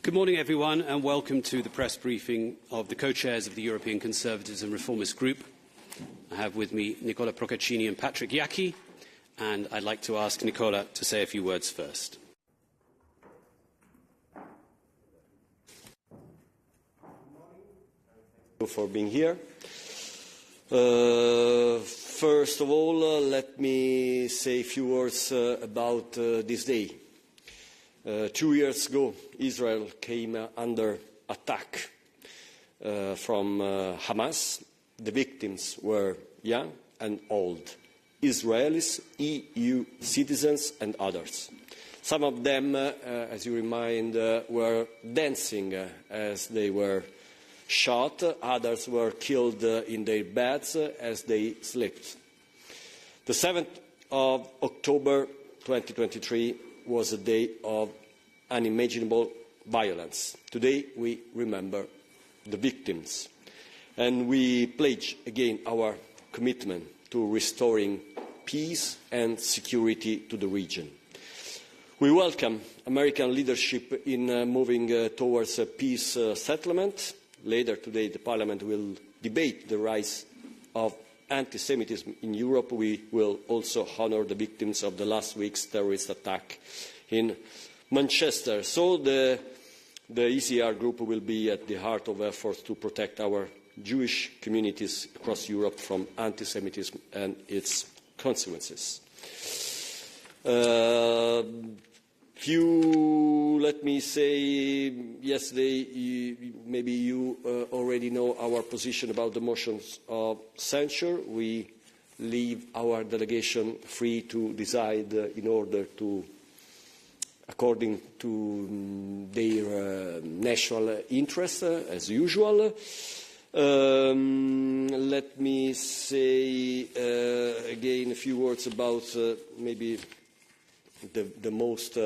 Good morning, everyone, and welcome to the press briefing of the co-chairs of the European Conservatives and Reformists Group. I have with me Nicola Procaccini and Patryk Jaki, and I'd like to ask Nicola to say a few words first. Thank you for being here. First of all, let me say a few words about this day. 2 years ago, Israel came under attack from Hamas. The victims were young and old, Israelis, EU citizens and others. Some of them, as you remind, were dancing as they were shot. Others were killed in their beds as they slept. The 7th of October 2023 was a day of unimaginable violence. Today we remember the victims and we pledge again our commitment to restoring peace and security to the region. We welcome American leadership in moving towards a peace settlement. Later today the Parliament will debate the rise of anti-Semitism in Europe. We will also honour the victims of the last week's terrorist attack in Manchester. So the ECR Group will be at the heart of efforts to protect our Jewish communities across Europe from anti-Semitism and its consequences. Let me say, yesterday, maybe you already know our position about the motions of censure. We leave our delegation free to decide in order to, according to their national interests, as usual. Let me say again a few words about maybe the most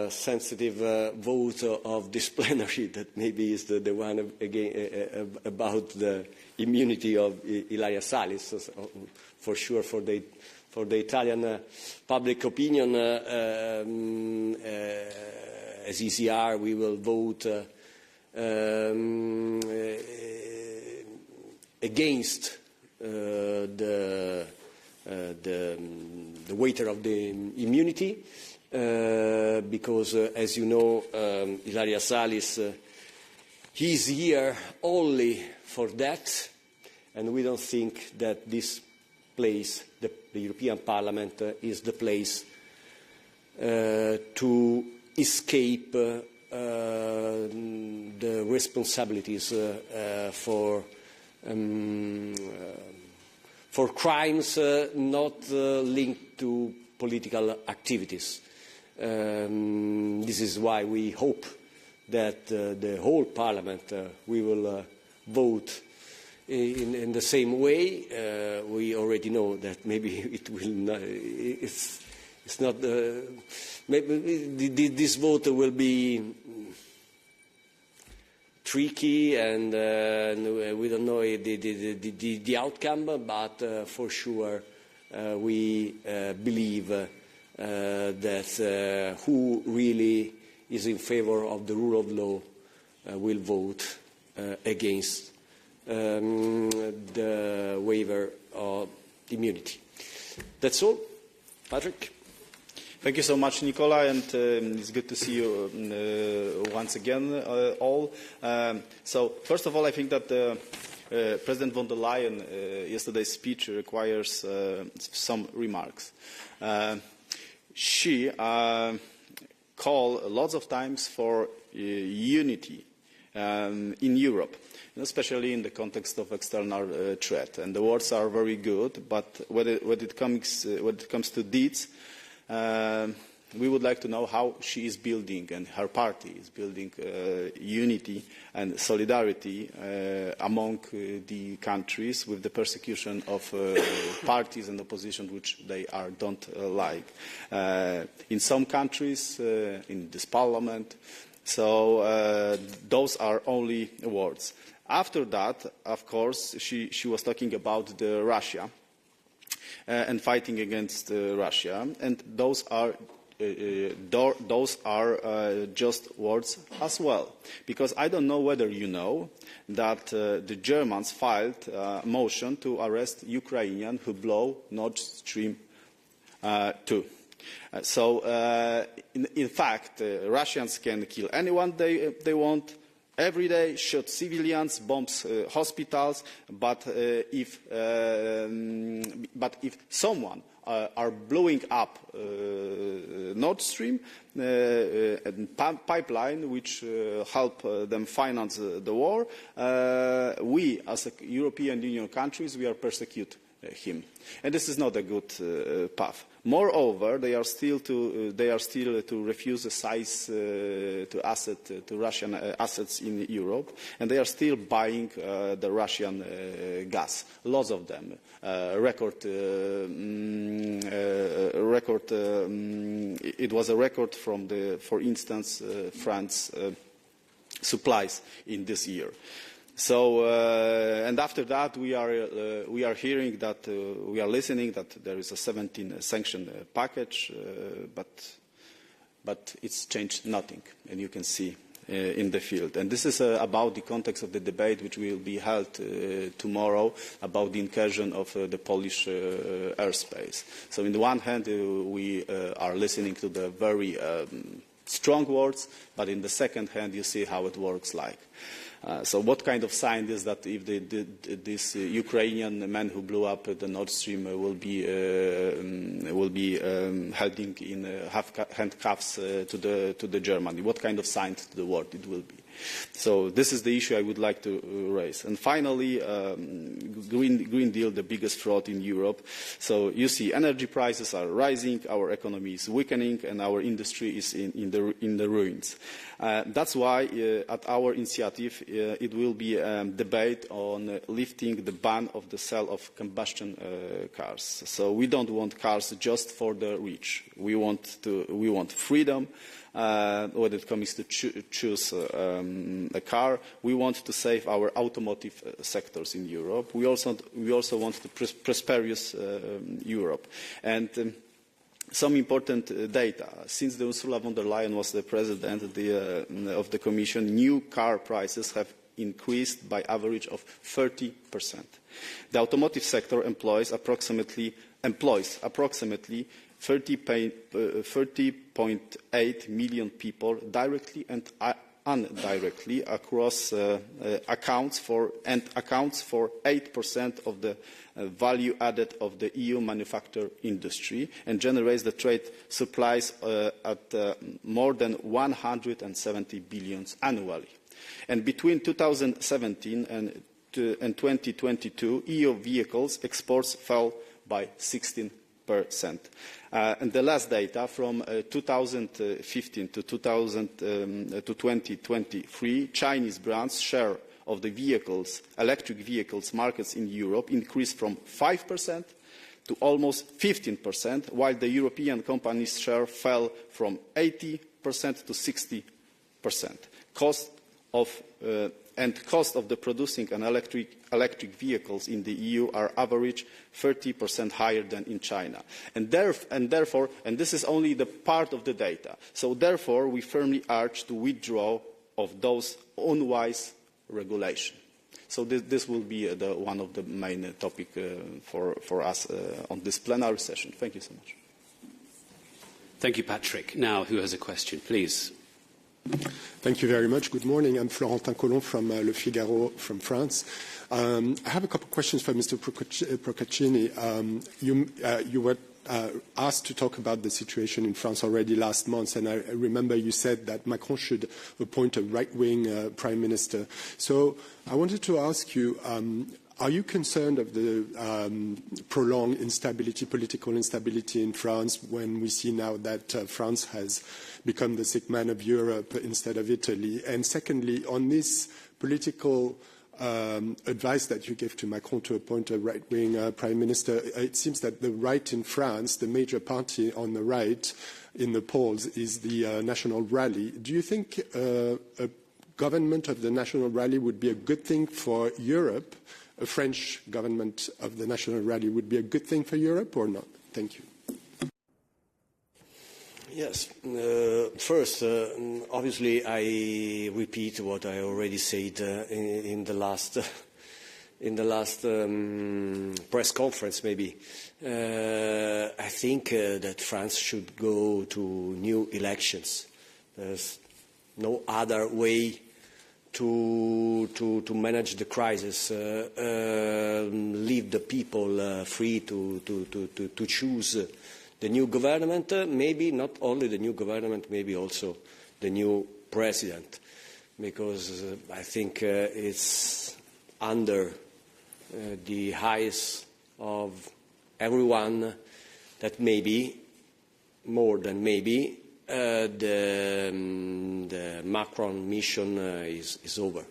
sensitive vote of this plenary, that maybe is the one again about the immunity of Ilaria Salis. So for sure, for the Italian public opinion, as ECR, we will vote against the waiver of the immunity, because, as you know, Ilaria Salis, he's here only for that, and we don't think that this place, the European Parliament, is the place to escape the responsibilities for crimes not linked to political activities. This is why we hope that the whole Parliament we will vote in the same way. We already know that maybe it will not. It's not. Maybe this vote will be tricky, and we don't know the outcome, but for sure we believe that who really is in favor of the rule of law will vote against the waiver of immunity. That's all. Patryk? Thank you so much, Nicola, and it's good to see you once again, all. So, first of all, I think that President von der Leyen yesterday's speech requires some remarks. She called lots of times for unity in Europe, especially in the context of external threat. And the words are very good, but when it comes to deeds, we would like to know how she is building, and her party is building, unity and solidarity among the countries with the persecution of parties and opposition which they don't like. In some countries, in this parliament, so those are only words. After that, of course, she was talking about Russia and fighting against Russia, and those are those are just words as well. Because I don't know whether you know that the Germans filed a motion to arrest Ukrainians who blow Nord Stream 2. In fact, Russians can kill anyone they want, every day, shoot civilians, bomb hospitals, but if someone are blowing up Nord Stream pipeline, which help them finance the war, we, as a European Union countries, we are persecute him, and this is not a good path. Moreover, they are still to refuse the size to Russian assets in Europe, and they are still buying the Russian gas. Lots of them. It was a record from for instance, France supplies in this year. So, and after that, we are hearing that, we are listening that there is a 17 sanction package, but it's changed nothing, and you can see in the field. And this is about the context of the debate which will be held tomorrow about the incursion of the Polish airspace. So, on the one hand, we are listening to the very strong words, but in the second hand, you see how it works like. So what kind of sign is that if this Ukrainian man who blew up the Nord Stream will be holding in handcuffs to the Germany? What kind of sign to the world it will be? So this is the issue I would like to raise. And finally, Green Deal, the biggest fraud in Europe. So you see energy prices are rising, our economy is weakening, and our industry is in the ruins. That's why, at our initiative, it will be a debate on lifting the ban of the sale of combustion cars. So we don't want cars just for the rich. We want freedom. When it comes to choose a car, we want to save our automotive sectors in Europe. We also want to prosperous Europe. And some important data. Since Ursula von der Leyen was the president of the Commission, new car prices have increased by average of 30%. The automotive sector employs approximately 30.8 million people directly and indirectly across accounts for 8% of the value added of the EU manufacturing industry, and generates the trade supplies at more than 170 billion annually. And between 2017 and 2022, EU vehicles exports fell by 16%. And the last data from 2015 to 2023, Chinese brands' share of the electric vehicles markets in Europe increased from 5% to almost 15%, while the European companies' share fell from 80% to 60%. Cost of the producing an electric vehicles in the EU are average 30% higher than in China. And therefore, and this is only the part of the data, so therefore we firmly urge to withdraw of those unwise regulation. So this will be one of the main topic for us on this plenary session. Thank you so much. Thank you, Patryk. Now, who has a question, please? Thank you very much. Good morning. I'm Florentin Collomb from Le Figaro from France. I have a couple of questions for Mr. Procaccini. You were asked to talk about the situation in France already last month, and I remember you said that Macron should appoint a right-wing prime minister. So I wanted to ask you, are you concerned of the prolonged instability, political instability in France, when we see now that France has become the sick man of Europe instead of Italy? And secondly, on this political advice that you gave to Macron to appoint a right-wing prime minister, it seems that the right in France, the major party on the right in the polls, is the National Rally. Do you think a government of the National Rally would be a good thing for Europe? A French government of the National Rally would be a good thing for Europe or not? Thank you. Yes. First, obviously, I repeat what I already said in the last press conference. Maybe I think that France should go to new elections. There's no other way to manage the crisis. Leave the people free to choose the new government, maybe not only the new government, maybe also the new president, because I think it's under the eyes of everyone that maybe, more than maybe, the Macron mission is over.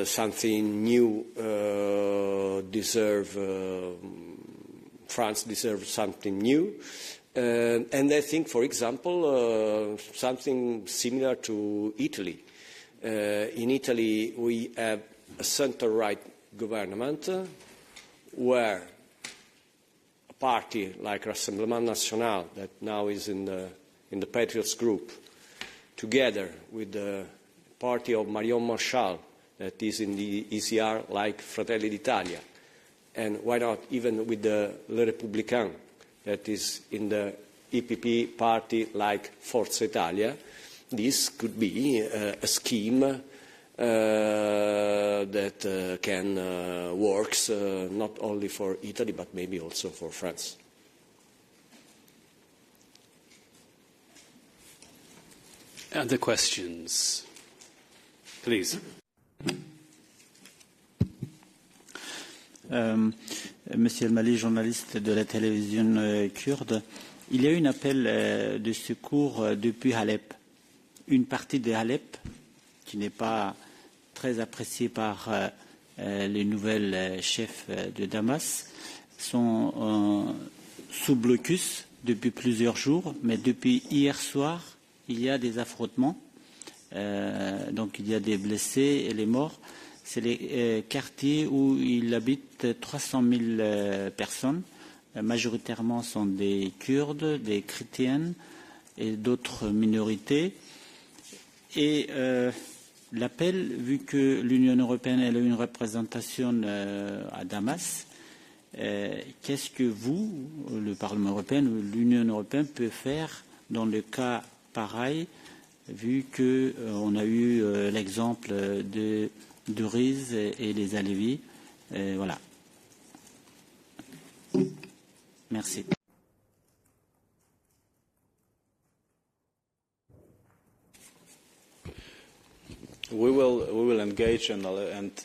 Something new France deserves something new. And I think, for example, something similar to Italy. In Italy, we have a center-right government where a party like Rassemblement National, that now is in the Patriots group, together with the party of Marion Marshall, that is in the ECR like Fratelli d'Italia, and why not even with the Les Républicains, that is in the EPP party like Forza Italia. This could be a scheme that can work not only for Italy but maybe also for France. Other questions? Please. Monsieur El Mali, journaliste de la télévision kurde, il y a eu un appel de secours depuis Alep. Une partie de Alep, qui n'est pas très appréciée par les nouvelles chefs de Damas, sont sous blocus depuis plusieurs jours, mais depuis hier soir, il y a des affrontements. Donc il y a des blessés et les morts. C'est les quartiers où il habite 300 000 personnes. Majoritairement sont des Kurdes, des chrétiennes et d'autres minorités. Et l'appel, vu que l'Union européenne elle a une représentation à Damas, qu'est-ce que vous, le Parlement européen ou l'Union européenne, peut faire dans le cas pareil, vu qu'on a eu l'exemple de Riz et les Alevis. Voilà. Merci. We will engage and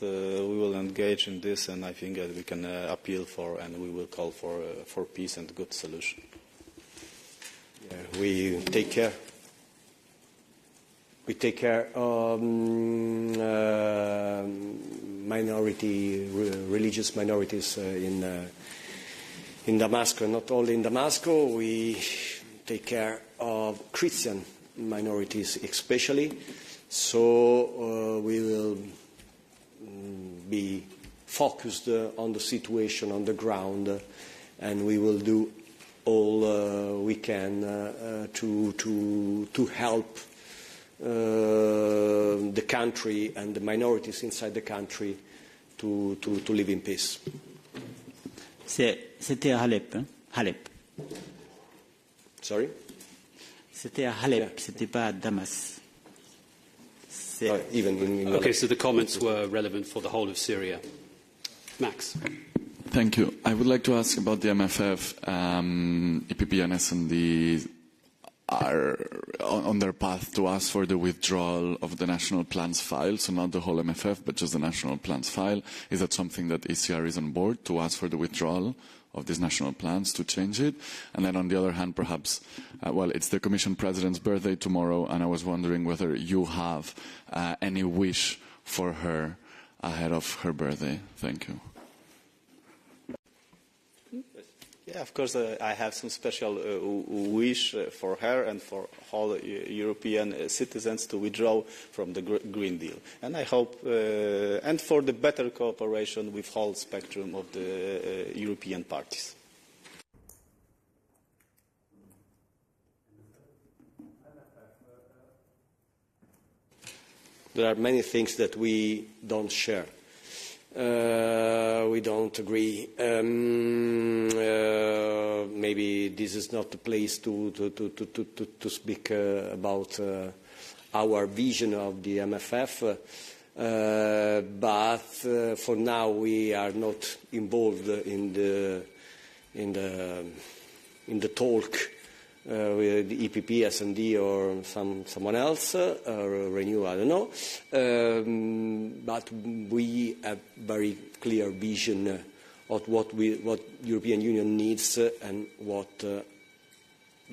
we will engage in this, and I think that we can appeal for and we will call for peace and good solution. Yeah, we take care. We take care of religious minorities in Damascus. Not only in Damascus, we take care of Christian minorities especially. So we will be focused on the situation on the ground, and we will do all we can to help the country and the minorities inside the country to live in peace. C'était à Alep, hein? Alep. Sorry? C'était à Alep, yeah. C'était pas à Damas. Even in Okay, so the comments were relevant for the whole of Syria. Max. Thank you. I would like to ask about the MFF. EPP and S&D are on their path to ask for the withdrawal of the national plans file, so not the whole MFF, but just the national plans file. Is that something that ECR is on board, to ask for the withdrawal of these national plans, to change it? And then on the other hand, perhaps, well, it's the Commission President's birthday tomorrow, and I was wondering whether you have any wish for her ahead of her birthday. Thank you. Yeah, of course, I have some special wish for her and for all European citizens to withdraw from the Green Deal. And I hope, and for the better cooperation with whole spectrum of the European parties. There are many things that we don't share. We don't agree. Maybe this is not the place to speak about our vision of the MFF. But for now, we are not involved in the talk with the EPP, S&D, or someone else, or Renew, I don't know. But we have very clear vision of what European Union needs and what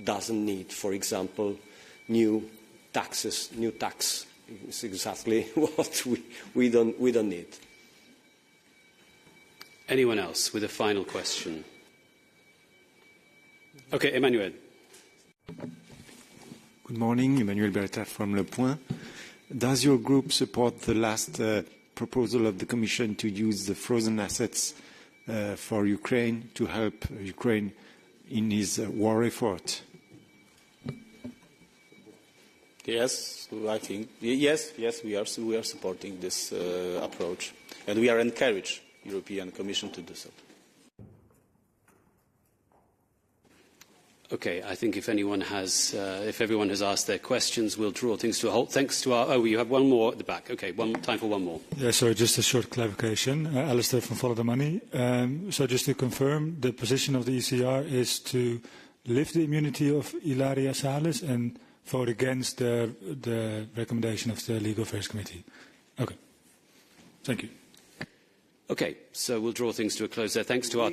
doesn't need. For example, new taxes, new tax. Is exactly what we don't need. Anyone else with a final question? Okay, Emmanuel. Good morning, Emmanuel Berta from Le Point. Does your group support the last proposal of the Commission to use the frozen assets for Ukraine to help Ukraine in his war effort? Yes, I think yes, we are supporting this approach, and we are encouraging the European Commission to do so. Okay, I think if everyone has asked their questions, we'll draw things to a halt. Thanks to our. Oh, you have one more at the back. Okay, time for one more. Yeah, sorry, just a short clarification. Alistair from Follow the Money. So just to confirm, the position of the ECR is to lift the immunity of Ilaria Salis and vote against the recommendation of the Legal Affairs Committee. Okay. Thank you. Okay, so we'll draw things to a close there. Thanks to our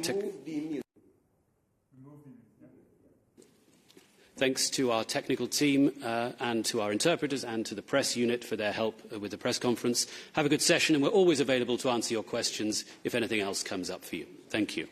technical team and to our interpreters and to the press unit for their help with the press conference. Have a good session, and we're always available to answer your questions if anything else comes up for you. Thank you.